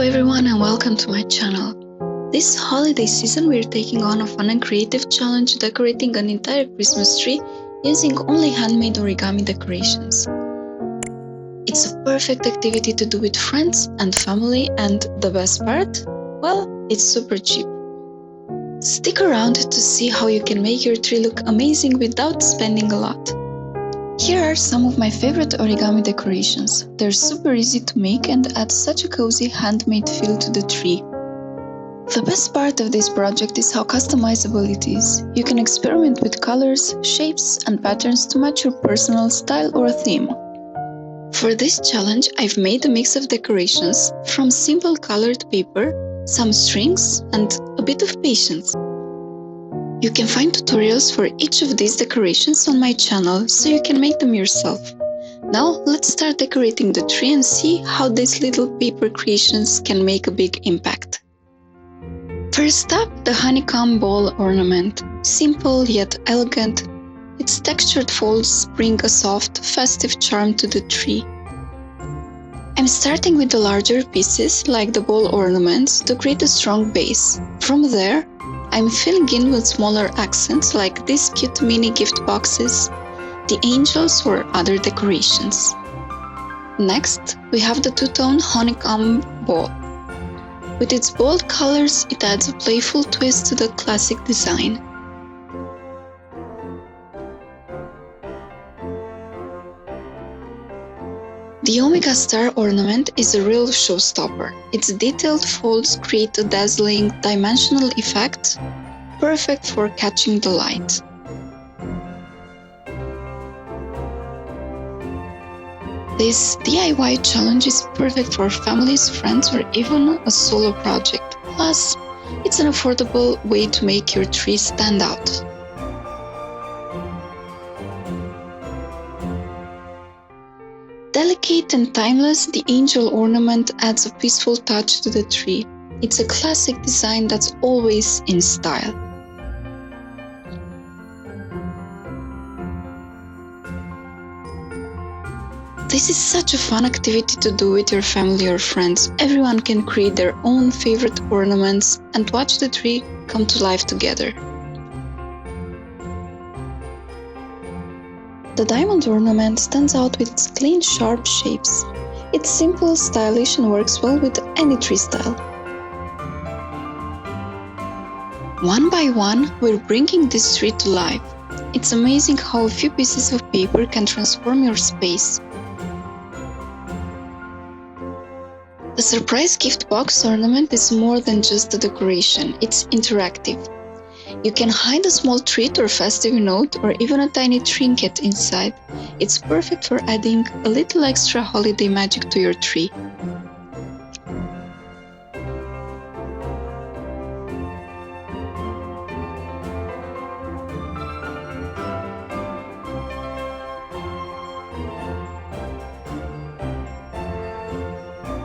everyone and welcome to my channel. This holiday season we're taking on a fun and creative challenge decorating an entire Christmas tree using only handmade origami decorations. It's a perfect activity to do with friends and family, and the best part? Well, it's super cheap. Stick around to see how you can make your tree look amazing without spending a lot. Here are some of my favorite origami decorations. They're super easy to make and add such a cozy handmade feel to the tree. The best part of this project is how customizable it is. You can experiment with colors, shapes, and patterns to match your personal style or theme. For this challenge, I've made a mix of decorations from simple colored paper, some strings, and a bit of patience. You can find tutorials for each of these decorations on my channel, so you can make them yourself. Now, let's start decorating the tree and see how these little paper creations can make a big impact. First up, the honeycomb ball ornament. Simple yet elegant, its textured folds bring a soft, festive charm to the tree. I'm starting with the larger pieces, like the ball ornaments, to create a strong base. From there, I'm filling in with smaller accents like these cute mini gift boxes, the angels, or other decorations. Next, we have the two-tone honeycomb ball. With its bold colors, it adds a playful twist to the classic design. The Omega Star ornament is a real showstopper. Its detailed folds create a dazzling, dimensional effect, perfect for catching the light. This DIY challenge is perfect for families, friends, or even a solo project. Plus, it's an affordable way to make your tree stand out. Delicate and timeless, the angel ornament adds a peaceful touch to the tree. It's a classic design that's always in style. This is such a fun activity to do with your family or friends. Everyone can create their own favorite ornaments and watch the tree come to life together. The diamond ornament stands out with its clean, sharp shapes. It's simple, stylish, and works well with any tree style. One by one, we're bringing this tree to life. It's amazing how a few pieces of paper can transform your space. The surprise gift box ornament is more than just a decoration, it's interactive. You can hide a small treat or festive note or even a tiny trinket inside. It's perfect for adding a little extra holiday magic to your tree.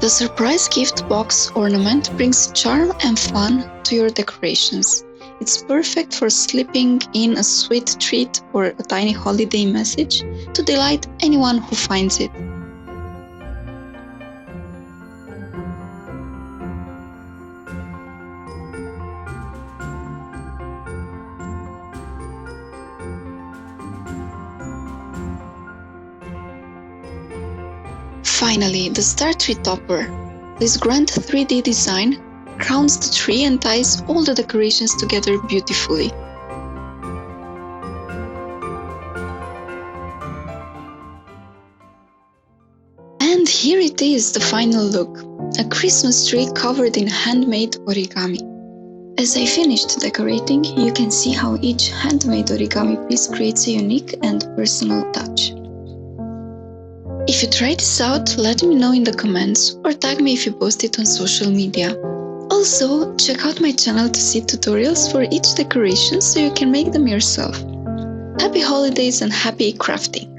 The surprise gift box ornament brings charm and fun to your decorations. It's perfect for slipping in a sweet treat or a tiny holiday message to delight anyone who finds it. Finally, the star tree topper. This grand 3D design crowns the tree and ties all the decorations together beautifully. And here it is, the final look. A Christmas tree covered in handmade origami. As I finished decorating, you can see how each handmade origami piece creates a unique and personal touch. If you try this out, let me know in the comments or tag me if you post it on social media. Also, check out my channel to see tutorials for each decoration so you can make them yourself. Happy holidays and happy crafting!